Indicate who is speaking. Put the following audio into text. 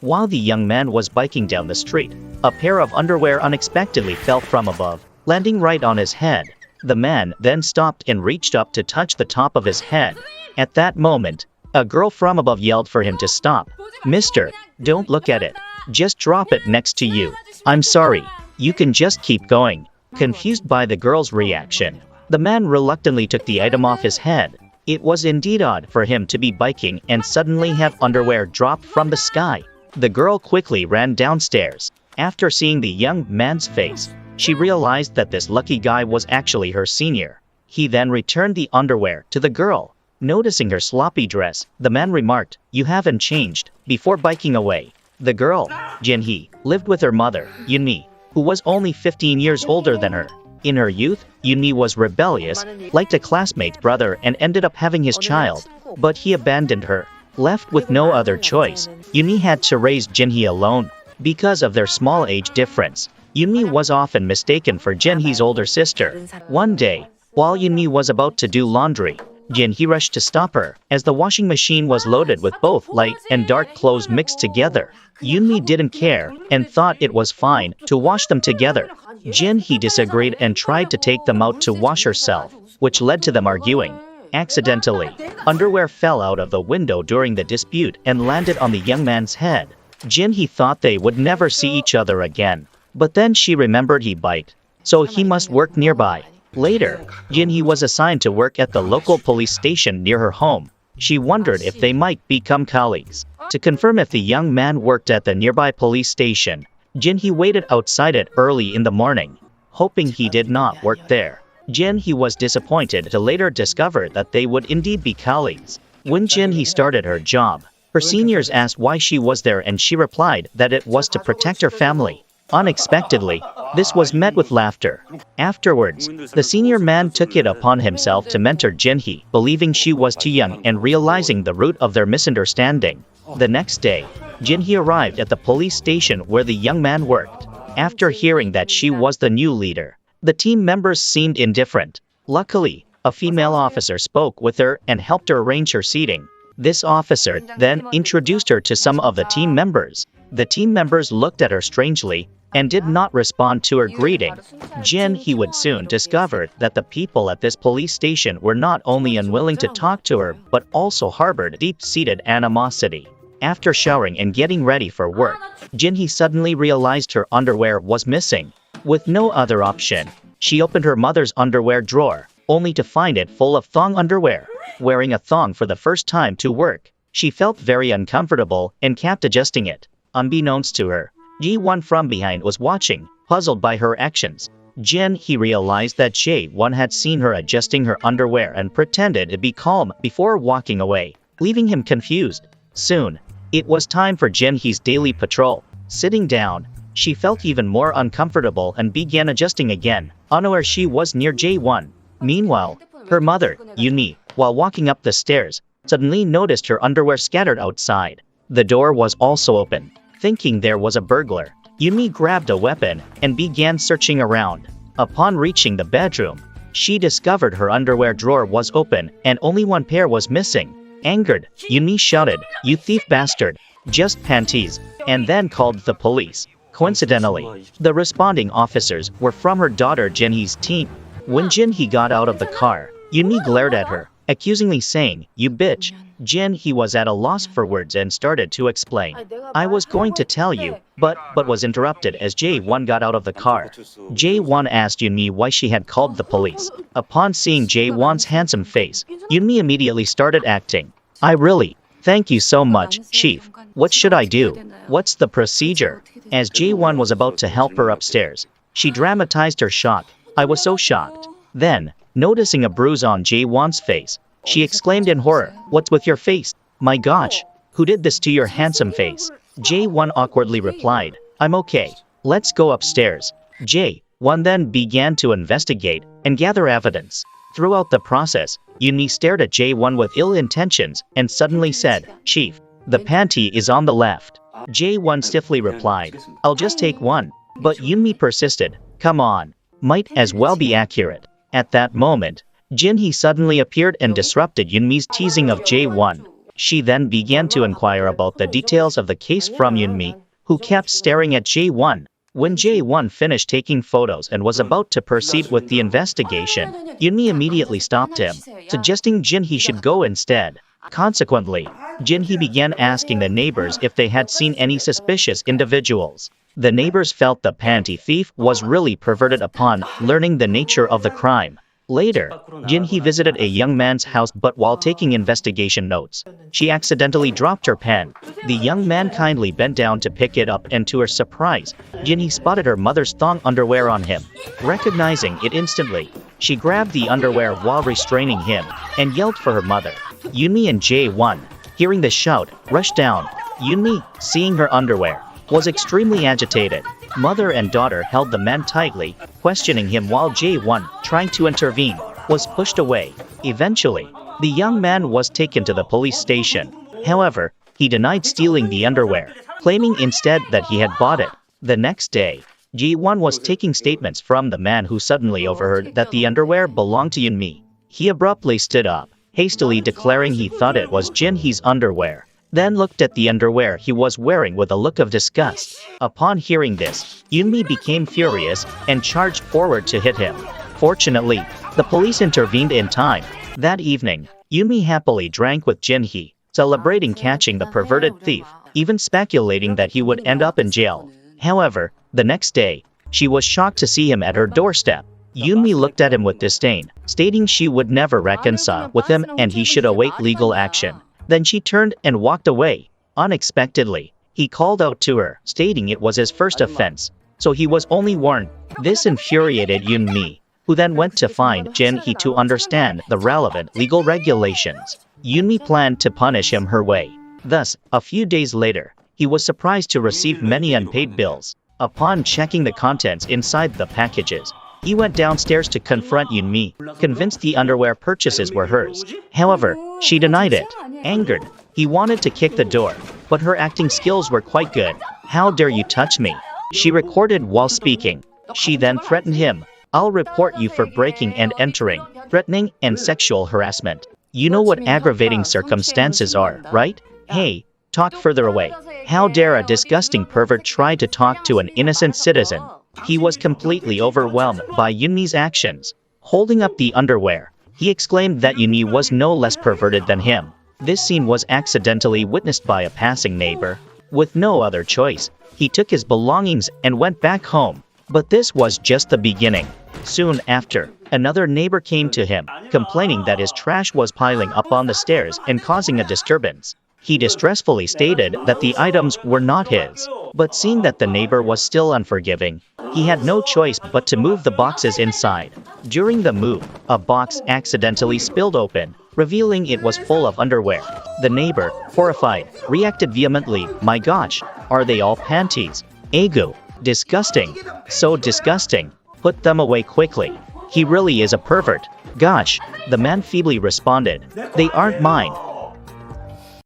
Speaker 1: While the young man was biking down the street, a pair of underwear unexpectedly fell from above, landing right on his head. The man then stopped and reached up to touch the top of his head. At that moment, a girl from above yelled for him to stop. "Mister, don't look at it. Just drop it next to you. I'm sorry. You can just keep going." Confused by the girl's reaction, the man reluctantly took the item off his head. It was indeed odd for him to be biking and suddenly have underwear drop from the sky. The girl quickly ran downstairs. After seeing the young man's face, she realized that this lucky guy was actually her senior. He then returned the underwear to the girl. Noticing her sloppy dress, the man remarked, "You haven't changed," before biking away. The girl, Jinhee, lived with her mother, Yunmi, who was only 15 years older than her. In her youth, Yunmi was rebellious, liked a classmate's brother and ended up having his child, but he abandoned her. Left with no other choice, Yunmi had to raise Jinhee alone. Because of their small age difference, Yunmi was often mistaken for Jinhee's older sister. One day, while Yunmi was about to do laundry, Jinhee rushed to stop her, as the washing machine was loaded with both light and dark clothes mixed together. Yunmi didn't care, and thought it was fine to wash them together. Jinhee disagreed and tried to take them out to wash herself, which led to them arguing. Accidentally, underwear fell out of the window during the dispute and landed on the young man's head. Jinhee thought they would never see each other again, but then she remembered he biked, so he must work nearby. Later, Jinhee was assigned to work at the local police station near her home. She wondered if they might become colleagues. To confirm if the young man worked at the nearby police station, Jinhee waited outside it early in the morning, hoping he did not work there. Jinhee was disappointed to later discover that they would indeed be colleagues. When Jinhee started her job, her seniors asked why she was there and she replied that it was to protect her family. Unexpectedly, this was met with laughter. Afterwards, the senior man took it upon himself to mentor Jinhee, believing she was too young and realizing the root of their misunderstanding. The next day, Jinhee arrived at the police station where the young man worked. After hearing that she was the new leader, the team members seemed indifferent. Luckily, a female officer spoke with her and helped her arrange her seating. This officer then introduced her to some of the team members. The team members looked at her strangely and did not respond to her greeting. Jinhee would soon discover that the people at this police station were not only unwilling to talk to her but also harbored deep-seated animosity. After showering and getting ready for work, Jinhee suddenly realized her underwear was missing. With no other option, she opened her mother's underwear drawer, only to find it full of thong underwear. Wearing a thong for the first time to work, she felt very uncomfortable and kept adjusting it. Unbeknownst to her, Ji-won from behind was watching, puzzled by her actions. Jinhee realized that Jae-won had seen her adjusting her underwear and pretended to be calm before walking away, leaving him confused. Soon, it was time for Jinhee's daily patrol. Sitting down, she felt even more uncomfortable and began adjusting again, unaware she was near Jae-won. Meanwhile, her mother, Yunmi, while walking up the stairs, suddenly noticed her underwear scattered outside. The door was also open. Thinking there was a burglar, Yunmi grabbed a weapon and began searching around. Upon reaching the bedroom, she discovered her underwear drawer was open and only one pair was missing. Angered, Yunmi shouted, "You thief bastard! Just panties," and then called the police. Coincidentally, the responding officers were from her daughter Jinhee's team. When Jinhee got out of the car, Yunmi glared at her, accusingly saying, "You bitch." Jinhee was at a loss for words and started to explain. "I was going to tell you, but was interrupted as Jae-won got out of the car. Jae-won asked Yunmi why she had called the police. Upon seeing Jae-won's handsome face, Yunmi immediately started acting. "I really, thank you so much, Chief. What should I do? What's the procedure?" As Jae-won was about to help her upstairs, she dramatized her shock. "I was so shocked." Then, noticing a bruise on Jae-won's face, she exclaimed in horror, "What's with your face? My gosh, who did this to your handsome face?" Jae-won awkwardly replied, "I'm okay. Let's go upstairs." Jae-won then began to investigate and gather evidence. Throughout the process, Yunmi stared at Jae-won with ill intentions and suddenly said, "Chief, the panty is on the left." Jae-won stiffly replied, "I'll just take one." But Yunmi persisted, "Come on. Might as well be accurate." At that moment, Jinhee suddenly appeared and disrupted Yunmi's teasing of Jae-won. She then began to inquire about the details of the case from Yunmi, who kept staring at Jae-won. When Jae-won finished taking photos and was about to proceed with the investigation, Yunmi immediately stopped him, suggesting Jin-hee should go instead. Consequently, Jin-hee began asking the neighbors if they had seen any suspicious individuals. The neighbors felt the panty thief was really perverted upon learning the nature of the crime. Later, Jin-hee visited a young man's house, but while taking investigation notes, she accidentally dropped her pen. The young man kindly bent down to pick it up, and to her surprise, Jin-hee spotted her mother's thong underwear on him. Recognizing it instantly, she grabbed the underwear while restraining him and yelled for her mother. Yunmi and Jae-won, hearing the shout, rushed down. Yunmi, seeing her underwear, was extremely agitated. Mother and daughter held the man tightly, questioning him, while Jae-won, trying to intervene, was pushed away. Eventually, the young man was taken to the police station. However, he denied stealing the underwear, claiming instead that he had bought it. The next day, Jae-won was taking statements from the man, who suddenly overheard that the underwear belonged to Yunmi. He abruptly stood up, hastily declaring he thought it was Jin-hee's underwear, then looked at the underwear he was wearing with a look of disgust. Upon hearing this, Yunmi became furious and charged forward to hit him. Fortunately, the police intervened in time. That evening, Yunmi happily drank with Jin-hee, celebrating catching the perverted thief, even speculating that he would end up in jail. However, the next day, she was shocked to see him at her doorstep. Yunmi looked at him with disdain, stating she would never reconcile with him and he should await legal action. Then she turned and walked away. Unexpectedly, he called out to her, stating it was his first offense, so he was only warned. This infuriated Yunmi, who then went to find Jin-hee to understand the relevant legal regulations. Yunmi planned to punish him her way. Thus, a few days later, he was surprised to receive many unpaid bills. Upon checking the contents inside the packages, he went downstairs to confront Yunmi, convinced the underwear purchases were hers. However, she denied it. Angered, he wanted to kick the door, but her acting skills were quite good. "How dare you touch me?" she recorded while speaking. She then threatened him. "I'll report you for breaking and entering, threatening, and sexual harassment. You know what aggravating circumstances are, right? Hey, talk further away. How dare a disgusting pervert try to talk to an innocent citizen?" He was completely overwhelmed by Yunmi's actions. Holding up the underwear, he exclaimed that Yunmi was no less perverted than him. This scene was accidentally witnessed by a passing neighbor. With no other choice, he took his belongings and went back home. But this was just the beginning. Soon after, another neighbor came to him, complaining that his trash was piling up on the stairs and causing a disturbance. He distressfully stated that the items were not his. But seeing that the neighbor was still unforgiving, he had no choice but to move the boxes inside. During the move, a box accidentally spilled open, revealing it was full of underwear. The neighbor, horrified, reacted vehemently, "My gosh, are they all panties? Ego. Disgusting. So disgusting. Put them away quickly. He really is a pervert. Gosh," the man feebly responded. "They aren't mine.